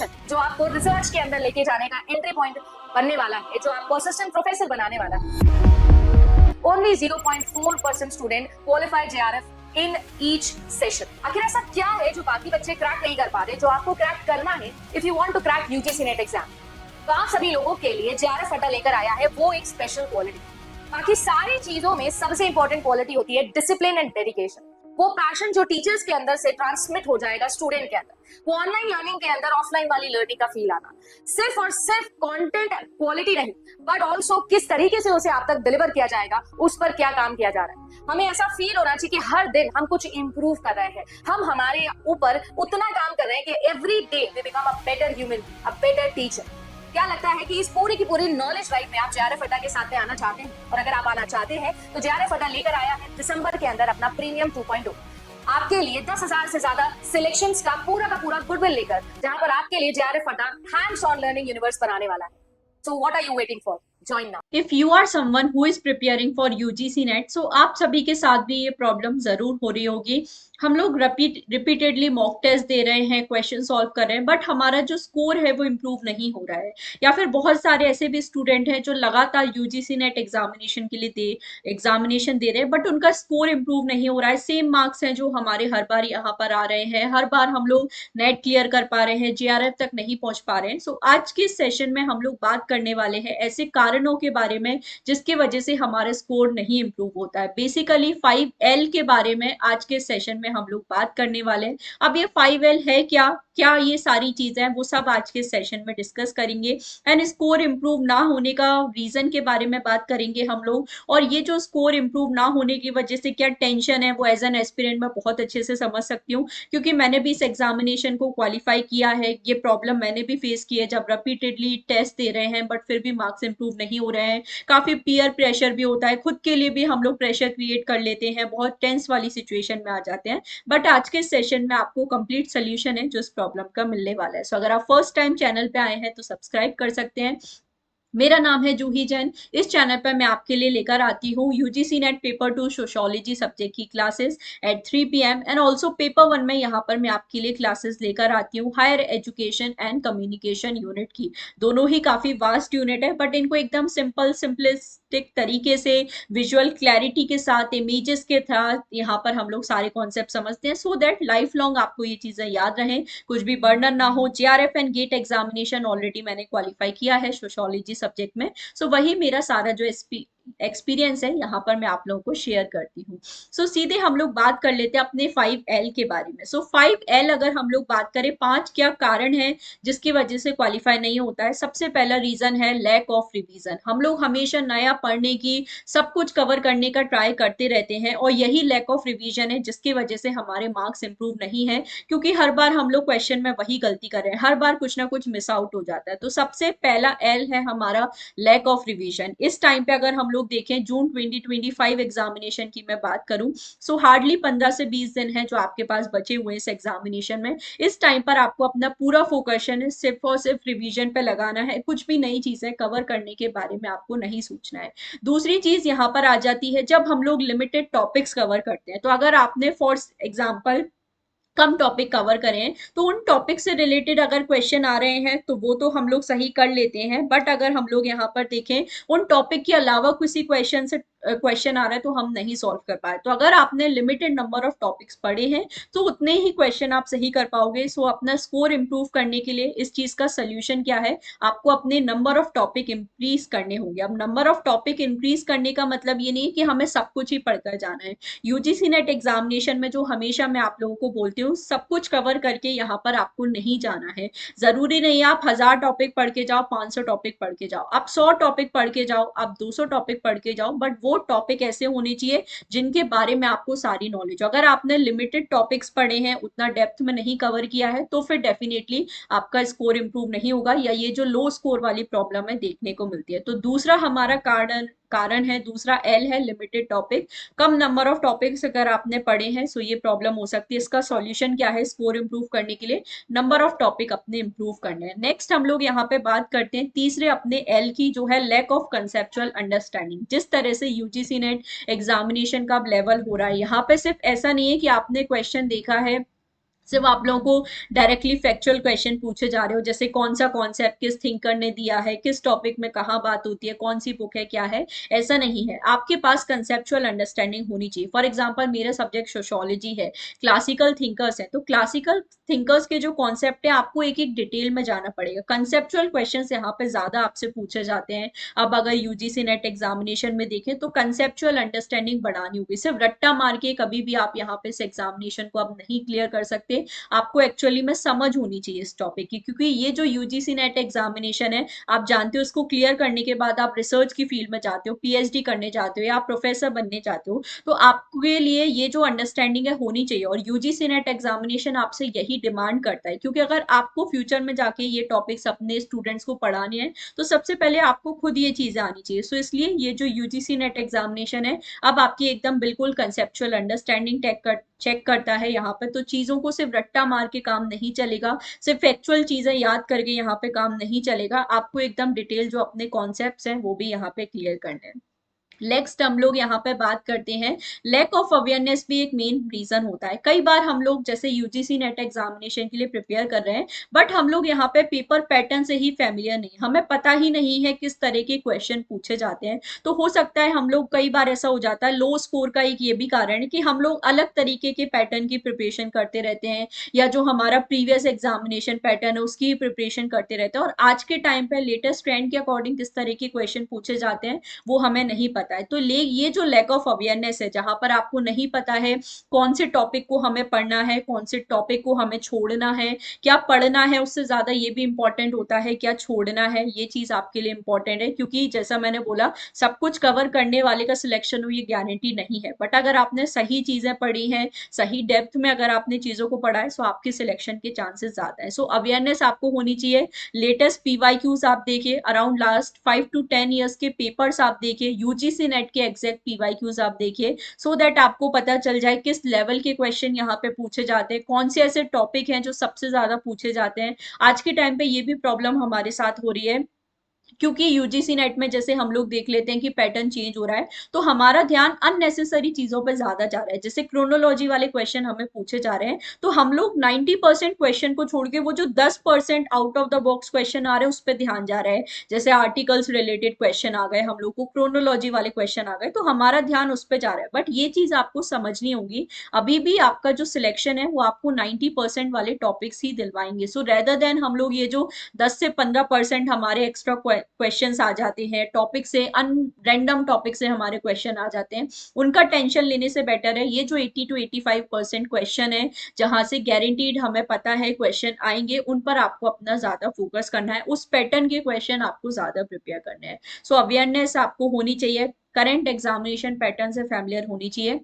जो आपको रिसर्च के अंदर लेके जाने का एंट्री पॉइंट बनने वाला है, जो आपको असिस्टेंट प्रोफेसर बनाने वाला है। Only 0.4% student qualify JRF in each session. आखिर ऐसा क्या है जो बाकी बच्चे क्रैक नहीं कर पा रहे, जो आपको क्रैक करना है if you want to crack UGC NET exam. तो आप सभी लोगों के लिए जेआरएफ अड्डा लेकर आया है वो एक स्पेशल क्वालिटी। बाकी सारी चीजों में सबसे इंपॉर्टेंट क्वालिटी होती है डिसिप्लिन एंड डेडिकेशन। वो पैशन जो टीचर्स के अंदर से ट्रांसमिट हो जाएगा स्टूडेंट के अंदर, वो ऑनलाइन लर्निंग के अंदर ऑफलाइन वाली लर्निंग का फील आना। सिर्फ और सिर्फ कंटेंट क्वालिटी नहीं, बट ऑल्सो किस तरीके से उसे आप तक डिलीवर किया जाएगा, उस पर क्या काम किया जा रहा है। हमें ऐसा फील होना चाहिए कि हर दिन हम कुछ इंप्रूव कर रहे हैं, हम हमारे ऊपर उतना काम कर रहे हैं कि every day we become a better human, a better teacher. क्या लगता है कि इस पूरी की पूरी नॉलेज राइट में आप जेआरएफ अड्डा के साथ में आना चाहते हैं? और अगर आप आना चाहते हैं तो जेआरएफ अड्डा लेकर आया है दिसंबर के अंदर अपना प्रीमियम 2.0 आपके लिए 10,000 से ज्यादा सिलेक्शंस का पूरा गुडविल लेकर, जहां पर आपके लिए जेआरएफ अड्डा हैंड्स ऑन लर्निंग यूनिवर्स बनाने वाला है। So what are you waiting for? Join now. If you are someone who is preparing for UGC NET, so आप सभी के साथ भी ये प्रॉब्लम जरूर हो रही होगी। हम लोग रिपीटेडली मॉक टेस्ट दे रहे हैं, क्वेश्चन सॉल्व कर रहे हैं, बट हमारा जो स्कोर है वो इम्प्रूव नहीं हो रहा है। या फिर बहुत सारे ऐसे भी स्टूडेंट हैं जो लगातार यूजीसी नेट एग्जामिनेशन के लिए एग्जामिनेशन दे रहे हैं, बट उनका स्कोर इम्प्रूव नहीं हो रहा है। सेम मार्क्स हैं जो हमारे हर बार यहाँ पर आ रहे हैं, हर बार हम लोग नेट क्लियर कर पा रहे हैं, जेआरएफ तक नहीं पहुंच पा रहे हैं। सो आज के सेशन में हम लोग बात करने वाले हैं ऐसे कारणों के बारे में जिसकी वजह से हमारा स्कोर नहीं इम्प्रूव होता है। बेसिकली 5L के बारे में आज के सेशन में हम लोग बात करने वाले हैं। अब ये 5L है क्या, क्या ये सारी चीजें हैं, वो सब आज के सेशन में डिस्कस करेंगे। एंड स्कोर इम्प्रूव ना होने का रीजन के बारे में बात करेंगे हम लोग। और ये जो स्कोर इम्प्रूव ना होने की वजह से क्या टेंशन है, वो एज एन एस्पिरेंट में बहुत अच्छे से समझ सकती हूँ, क्योंकि मैंने भी इस एग्जामिनेशन को क्वालिफाई किया है। ये प्रॉब्लम मैंने भी फेस की है, जब रिपीटेडली टेस्ट दे रहे हैं बट फिर भी मार्क्स इंप्रूव नहीं हो रहे हैं। काफी पीयर प्रेशर भी होता है, खुद के लिए भी हम लोग प्रेशर क्रिएट कर लेते हैं, बहुत टेंस वाली सिचुएशन में आ जाते हैं। बट आज के सेशन में आपको कंप्लीट सोल्यूशन है जो इस प्रॉब्लम का मिलने वाला है। सो अगर आप फर्स्ट टाइम चैनल पे आए हैं तो सब्सक्राइब कर सकते हैं। मेरा नाम है जूही जैन। इस चैनल पर मैं आपके लिए लेकर आती हूँ UGC NET paper 2 sociology subject की classes at 3 PM and also paper 1 में यहाँ पर मैं आपके लिए क्लासेस लेकर आती हूँ higher education and communication unit की। दोनों ही काफी वास्ट यूनिट है, बट इनको एकदम सिंपलिस्टिक तरीके से विजुअल क्लैरिटी के साथ इमेजेस के साथ यहाँ पर हम लोग सारे कॉन्सेप्ट समझते हैं, सो दैट लाइफ लॉन्ग आपको ये चीजें याद रहें, कुछ भी बर्डन ना हो। JRF and GATE examination already मैंने क्वालिफाई किया है सोशियोलॉजी सब्जेक्ट में, सो वही मेरा सारा जो एक्सपीरियंस है यहाँ पर मैं आप लोगों को शेयर करती हूँ। सो सीधे हम लोग बात कर लेते हैं अपने 5L के बारे में। सो 5L अगर हम लोग बात करें, 5 क्या कारण है जिसकी वजह से क्वालिफाई नहीं होता है। सबसे पहला रीजन है लैक ऑफ रिवीजन। हम लोग हमेशा नया पढ़ने की, सब कुछ कवर करने का ट्राई करते रहते हैं, और यही लैक ऑफ रिवीजन है जिसकी वजह से हमारे मार्क्स इंप्रूव नहीं है, क्योंकि हर बार हम लोग क्वेश्चन में वही गलती कर रहे हैं, हर बार कुछ ना कुछ मिस आउट हो जाता है। तो सबसे पहला एल है हमारा लैक ऑफ रिवीजन। इस टाइम पे अगर हम लोग देखें, जून 2025 एग्जामिनेशन की मैं बात करूं, सो हार्डली 15 से 20 दिन है जो आपके पास बचे हुए इस एग्जामिनेशन में। इस टाइम पर आपको अपना पूरा फोकशन है सिर्फ और सिर्फ रिवीजन पे लगाना है, कुछ भी नई चीजें कवर करने के बारे में आपको नहीं सोचना है। दूसरी चीज यहाँ पर आ जाती है जब हम लोग लिमिटेड टॉपिक्स कवर करते हैं। तो अगर आपने for example come topic cover करें, तो उन टॉपिक से रिलेटेड अगर क्वेश्चन आ रहे हैं तो वो तो हम लोग सही कर लेते हैं, बट अगर हम लोग यहाँ पर देखें उन टॉपिक के अलावा किसी क्वेश्चन से क्वेश्चन आ रहा है तो हम नहीं सॉल्व कर पाए। तो अगर आपने लिमिटेड नंबर ऑफ टॉपिक्स पढ़े हैं तो उतने ही क्वेश्चन आप सही कर पाओगे। सो अपना स्कोर इंप्रूव करने के लिए इस चीज का सोल्यूशन क्या है, आपको अपने नंबर ऑफ टॉपिक इंक्रीज करने होंगे। अब नंबर ऑफ टॉपिक इंक्रीज करने का मतलब ये नहीं कि हमें सब कुछ ही पढ़कर जाना है। यूजीसी नेट एग्जामिनेशन में जो हमेशा मैं आप लोगों को बोलती हूँ, सब कुछ कवर करके यहाँ पर आपको नहीं जाना है। जरूरी नहीं आप 1000 टॉपिक पढ़ के जाओ, 500 टॉपिक पढ़ के जाओ, आप 100 टॉपिक पढ़ के जाओ, आप 200 टॉपिक पढ़ के जाओ, बट वो टॉपिक ऐसे होने चाहिए जिनके बारे में आपको सारी नॉलेज हो। अगर आपने लिमिटेड टॉपिक्स पढ़े हैं, उतना डेप्थ में नहीं कवर किया है, तो फिर डेफिनेटली आपका स्कोर इंप्रूव नहीं होगा, या ये जो लो स्कोर वाली प्रॉब्लम है देखने को मिलती है। तो दूसरा हमारा कारण है, दूसरा एल है limited topic. Come number of topics अगर आपने पढ़े हैं सो ये प्रॉब्लम हो सकती है। इसका सॉल्यूशन क्या है, स्कोर इंप्रूव करने के लिए नंबर ऑफ टॉपिक अपने इंप्रूव करने हैं। नेक्स्ट हम लोग यहाँ पे बात करते हैं तीसरे अपने एल की, जो है लैक ऑफ कंसेप्चुअल अंडरस्टैंडिंग। जिस तरह से यूजीसी नेट एग्जामिनेशन का लेवल हो रहा है, यहाँ पे सिर्फ ऐसा नहीं है कि आपने क्वेश्चन देखा है, सिर्फ आप लोगों को डायरेक्टली फैक्चुअल क्वेश्चन पूछे जा रहे हो, जैसे कौन सा कॉन्सेप्ट किस थिंकर ने दिया है, किस टॉपिक में कहाँ बात होती है, कौन सी बुक है, क्या है, ऐसा नहीं है। आपके पास कंसेप्चुअल अंडरस्टैंडिंग होनी चाहिए। फॉर एग्जाम्पल मेरा सब्जेक्ट सोशोलॉजी है, क्लासिकल थिंकर्स है, तो क्लासिकल थिंकर्स के जो कॉन्सेप्ट है आपको एक एक डिटेल में जाना पड़ेगा। कंसेप्चुअल क्वेश्चन यहाँ पे ज्यादा आपसे पूछे जाते हैं। अब अगर यूजीसी नेट एग्जामिनेशन में देखें तो कंसेप्चुअल अंडरस्टैंडिंग बढ़ानी होगी। सिर्फ रट्टा मार के कभी भी आप यहाँ पे इस एग्जामिनेशन को आप नहीं क्लियर कर सकते। आपको एक्चुअली में समझ होनी चाहिए इस टॉपिक की, क्योंकि ये जो यूजीसी नेट एग्जामिनेशन है आप जानते हो, इसको क्लियर करने के बाद आप रिसर्च की फील्ड में जाते हो, पीएचडी करने जाते हो या आप प्रोफेसर बनने चाहते हो, तो आपके लिए ये जो अंडरस्टैंडिंग है होनी चाहिए। और यूजीसी नेट एग्जामिनेशन आपसे यही डिमांड करता है, क्योंकि अगर आपको फ्यूचर में जाके ये टॉपिक्स अपने स्टूडेंट्स को पढ़ाने हैं तो सबसे पहले आपको खुद ये चीजें आनी चाहिए। सो इसलिए ये जो यूजीसी नेट एग्जामिनेशन है अब आपकी एकदम बिल्कुल कंसेप्चुअल अंडरस्टैंडिंग चेक करता है यहाँ पे। तो चीजों को सिर्फ रट्टा मार के काम नहीं चलेगा, सिर्फ फैक्चुअल चीजें याद करके यहाँ पे काम नहीं चलेगा। आपको एकदम डिटेल जो अपने कॉन्सेप्ट्स हैं वो भी यहाँ पे क्लियर करने हैं। नेक्स्ट हम लोग यहाँ पे बात करते हैं, लैक ऑफ अवेयरनेस भी एक मेन रीजन होता है। कई बार हम लोग जैसे यूजीसी नेट एग्जामिनेशन के लिए प्रिपेयर कर रहे हैं, बट हम लोग यहाँ पे पेपर पैटर्न से ही फैमिलियर नहीं, हमें पता ही नहीं है किस तरह के क्वेश्चन पूछे जाते हैं। तो हो सकता है हम लोग, कई बार ऐसा हो जाता है, लो स्कोर का एक ये भी कारण है कि हम लोग अलग तरीके के पैटर्न की प्रिपरेशन करते रहते हैं, या जो हमारा प्रीवियस एग्जामिनेशन पैटर्न है उसकी प्रिपरेशन करते रहते हैं, और आज के टाइम पे लेटेस्ट ट्रेंड के अकॉर्डिंग किस तरह के क्वेश्चन पूछे जाते हैं वो हमें नहीं पता है। तो ये जो लैक ऑफ अवेयरनेस है, जहां पर आपको नहीं पता है कौन से टॉपिक को हमें पढ़ना है, कौन से टॉपिक को हमें छोड़ना है, क्या पढ़ना है उससे ज्यादा ये भी इंपॉर्टेंट होता है क्या छोड़ना है, ये चीज आपके लिए इंपॉर्टेंट है। क्योंकि जैसा मैंने बोला, सब कुछ कवर करने वाले का सिलेक्शन हो ये गारंटी नहीं है, बट अगर आपने सही चीजें पढ़ी हैं, सही डेप्थ में अगर आपने चीजों को पढ़ा है, तो आपके सिलेक्शन के चांसेस ज्यादा है। सो अवेयरनेस आपको होनी चाहिए। लेटेस्ट पीवाईक्यूज आप देखिए, अराउंड लास्ट 5 to 10 ईयर्स के पेपर्स आप देखिए, यूजीसी नेट के एग्जैक्ट पीवाईक्यूज आप देखिए, सो दैट आपको पता चल जाए किस लेवल के क्वेश्चन यहाँ पे पूछे जाते हैं, कौन से ऐसे टॉपिक हैं जो सबसे ज्यादा पूछे जाते हैं। आज के टाइम पे ये भी प्रॉब्लम हमारे साथ हो रही है, क्योंकि यूजीसी नेट में जैसे हम लोग देख लेते हैं कि पैटर्न चेंज हो रहा है, तो हमारा ध्यान अननेसेसरी चीजों पर ज्यादा जा रहा है। जैसे क्रोनोलॉजी वाले क्वेश्चन हमें पूछे जा रहे हैं, तो हम लोग 90% क्वेश्चन को छोड़ के वो जो 10% out of the box question आ रहे हैं उस पर ध्यान जा रहा है। जैसे आर्टिकल्स रिलेटेड क्वेश्चन आ गए, हम लोग को क्रोनोलॉजी वाले क्वेश्चन आ गए, तो हमारा ध्यान उस पर जा रहा है। बट ये चीज आपको समझनी होगी, अभी भी आपका जो सिलेक्शन है वो आपको 90% वाले टॉपिक्स ही दिलवाएंगे। सो रेदर देन हम लोग ये जो 10 से 15% हमारे एक्स्ट्रा क्वेश्चंस आ जाते हैं टॉपिक से, अन रैंडम टॉपिक से हमारे क्वेश्चन आ जाते हैं, उनका टेंशन लेने से बेटर है ये जो 80 to 85% क्वेश्चन है, जहां से गारंटीड हमें पता है क्वेश्चन आएंगे, उन पर आपको अपना ज्यादा फोकस करना है, उस पैटर्न के क्वेश्चन आपको ज्यादा प्रिपेयर करने हैं। सो अवेयरनेस आपको होनी चाहिए, करंट एग्जामिनेशन पैटर्न से फैमिलियर होनी चाहिए।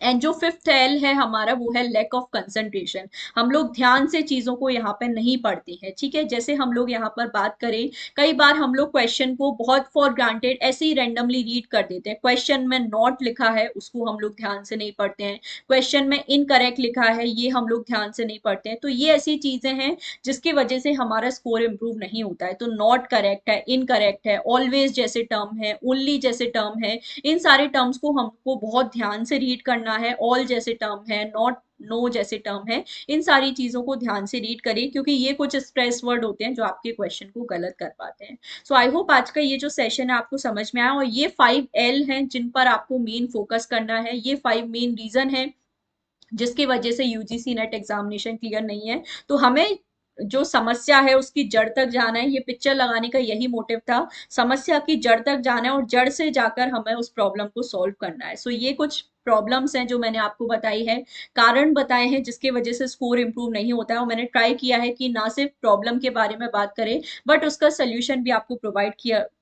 एंड जो फिफ्थ एल है हमारा वो है लैक ऑफ कंसंट्रेशन। हम लोग ध्यान से चीजों को यहाँ पे नहीं पढ़ते हैं, ठीक है। जैसे हम लोग यहाँ पर बात करें, कई बार हम लोग क्वेश्चन को बहुत फॉर ग्रांटेड ऐसे ही रैंडमली रीड कर देते हैं। क्वेश्चन में नॉट लिखा है उसको हम लोग ध्यान से नहीं पढ़ते हैं, क्वेश्चन में इनकरेक्ट लिखा है ये हम लोग ध्यान से नहीं पढ़ते हैं। तो ये ऐसी चीजें हैं जिसकी वजह से हमारा स्कोर इंप्रूव नहीं होता है। तो नॉट करेक्ट है, इनकरेक्ट है, ऑलवेज जैसे टर्म है, ओनली जैसे टर्म है, इन सारे टर्म्स को हमको बहुत ध्यान से रीड करना है। ऑल जैसे टर्म है, नॉट, नो जैसे टर्म है, इन सारी चीजों को ध्यान से रीड करिए, क्योंकि ये कुछ स्ट्रेस वर्ड होते हैं जो आपके क्वेश्चन को गलत कर पाते हैं। सो आई होप आज का ये जो सेशन है आपको समझ में आया, और ये 5 L हैं जिन पर आपको मेन फोकस करना है। ये 5 मेन रीजन है जिसकी वजह से यूजीसी नेट एग्जामिनेशन क्लियर नहीं है। तो हमें जो समस्या है उसकी जड़ तक जाना है, ये पिक्चर लगाने का यही मोटिव था, समस्या की जड़ तक जाना है और जड़ से जाकर हमें उस प्रॉब्लम को सॉल्व करना है। सो ये कुछ प्रॉब्लम्स हैं जो मैंने आपको बताई है, कारण बताए हैं जिसकी वजह से स्कोर इंप्रूव नहीं होता है, और मैंने ट्राई किया है कि ना सिर्फ प्रॉब्लम के बारे में बात करें बट उसका सोल्यूशन भी आपको प्रोवाइड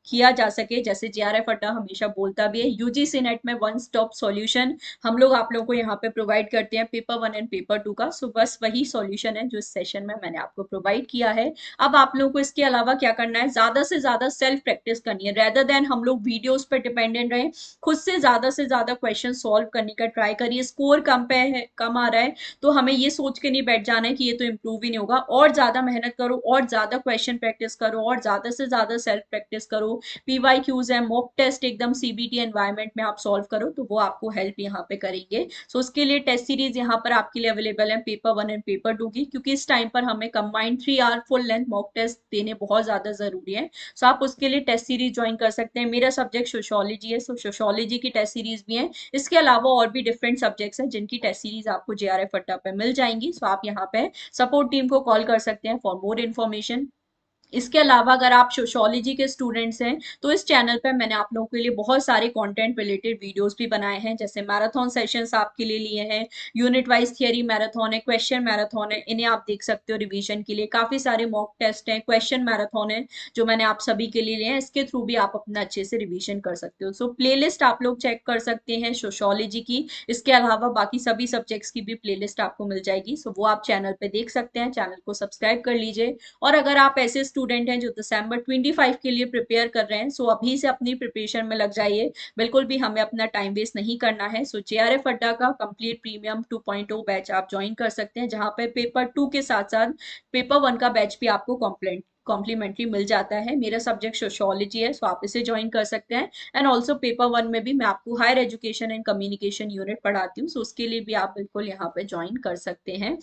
किया जा सके। जैसे जेआरएफ अड्डा हमेशा बोलता भी है, यूजीसी नेट में वन स्टॉप सॉल्यूशन हम लोग आप लोगों को यहाँ पे प्रोवाइड करते हैं, पेपर 1 एंड पेपर 2 का। सो बस वही सॉल्यूशन है जो इस सेशन में मैंने आपको प्रोवाइड किया है। अब आप लोगों को इसके अलावा क्या करना है, ज्यादा से ज्यादा सेल्फ प्रैक्टिस करनी है, रेदर देन हम लोग वीडियोस पर डिपेंडेंट रहे। खुद से ज्यादा क्वेश्चन सॉल्व करने का ट्राई करिए। स्कोर कम आ रहा है तो हमें ये सोच के नहीं बैठ जाना है कि ये तो इंप्रूव ही नहीं होगा, और ज्यादा मेहनत करो, और ज्यादा क्वेश्चन प्रैक्टिस करो, और ज्यादा से ज्यादा सेल्फ प्रैक्टिस करो, करो, PYQs है, मॉक टेस्ट एकदम CBT एनवायरनमेंट में आप सॉल्व करो, तो वो आपको हेल्प यहाँ पे करेंगे। सो उसके लिए टेस्ट सीरीज यहाँ पर आपके लिए अवेलेबल है, पेपर 1 एंड पेपर 2 की, क्योंकि इस टाइम पर हमें combined 3 hour full length mock test देने बहुत ज्यादा जरूरी है। सो आप उसके लिए टेस्ट सीरीज ज्वाइन कर सकते हैं। मेरा सब्जेक्ट सोशियोलॉजी है, सो सोशियोलॉजी की टेस्ट सीरीज भी है। इसके अलावा और भी डिफरेंट सब्जेक्ट्स हैं जिनकी टेस्ट सीरीज आपको JRF अड्डा पे मिल जाएंगी। सो आप यहाँ पे सपोर्ट टीम को कॉल कर सकते हैं फॉर मोर इन्फॉर्मेशन। इसके अलावा अगर आप सोशियोलॉजी के स्टूडेंट्स हैं तो इस चैनल पे मैंने आप लोगों के लिए बहुत सारे कंटेंट रिलेटेड वीडियोस भी बनाए हैं, जैसे मैराथन सेशंस आपके लिए लिए हैं, यूनिट वाइज थियरी मैराथन है, क्वेश्चन मैराथन है, इन्हें आप देख सकते हो रिवीजन के लिए। काफी सारे मॉक टेस्ट हैं, क्वेश्चन मैराथन है जो मैंने आप सभी के लिए लिए हैं, इसके थ्रू भी आप अपना अच्छे से रिवीजन कर सकते हो। सो प्लेलिस्ट आप लोग चेक कर सकते हैं सोशियोलॉजी की। इसके अलावा बाकी सभी सब्जेक्ट्स की भी प्लेलिस्ट आपको मिल जाएगी, सो वो आप चैनल पे देख सकते हैं। चैनल को सब्सक्राइब कर लीजिए। और अगर आप ऐसे स्टूडेंट हैं जो दिसंबर 25 के लिए प्रिपेयर कर रहे हैं, सो अभी से अपनी प्रिपरेशन में लग जाइए। बिल्कुल भी हमें अपना टाइम वेस्ट नहीं करना है। सो JRF अड्डा का कंप्लीट प्रीमियम 2.0 बैच आप ज्वाइन कर सकते हैं, जहां पे पेपर 2 के साथ साथ पेपर 1 का बैच भी आपको कॉम्प्लीमेंट्री मिल जाता है। मेरा सब्जेक्ट सोशियोलॉजी है, सो आप इसे ज्वाइन कर सकते हैं। एंड ऑल्सो पेपर 1 में भी मैं आपको higher education and communication unit पढ़ाती हूँ, सो उसके लिए भी आप बिल्कुल यहाँ पे ज्वाइन कर सकते हैं।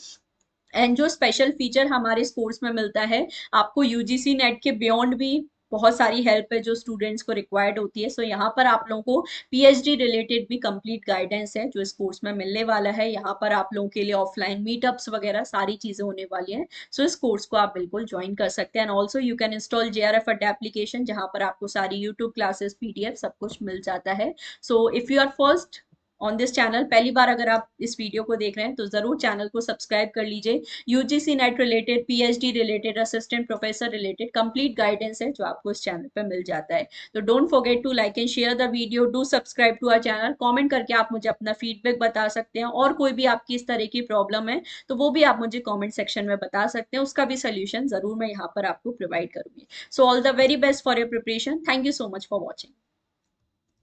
एंड जो स्पेशल फीचर हमारे इस कोर्स में मिलता है, आपको UGC नेट के बियॉन्ड भी बहुत सारी हेल्प है जो स्टूडेंट्स को रिक्वायर्ड होती है। सो यहाँ पर आप लोगों को PhD रिलेटेड भी कंप्लीट गाइडेंस है जो इस कोर्स में मिलने वाला है। यहाँ पर आप लोगों के लिए ऑफलाइन मीटअप्स वगैरह सारी चीजें होने वाली हैं। सो इस कोर्स को आप बिल्कुल ज्वाइन कर सकते हैं। And also you can install JRF अड्डा एप्लीकेशन, जहाँ पर आपको सारी यूट्यूब क्लासेस PDF सब कुछ मिल जाता है। So if you are first on this channel, पहली बार अगर आप इस वीडियो को देख रहे हैं तो जरूर चैनल को सब्सक्राइब कर लीजिए। UGC net related, PhD related, assistant professor related complete guidance है जो आपको इस चैनल पे मिल जाता है। तो don't forget to like and share the video, do subscribe to our channel. Comment करके आप मुझे अपना फीडबैक बता सकते हैं, और कोई भी आपकी इस तरह की प्रॉब्लम है तो वो भी आप मुझे कॉमेंट सेक्शन में बता सकते हैं, उसका भी सोल्यूशन जरूर मैं यहाँ पर आपको प्रोवाइड करूंगी। So all the very best for your preparation. Thank you so much for watching.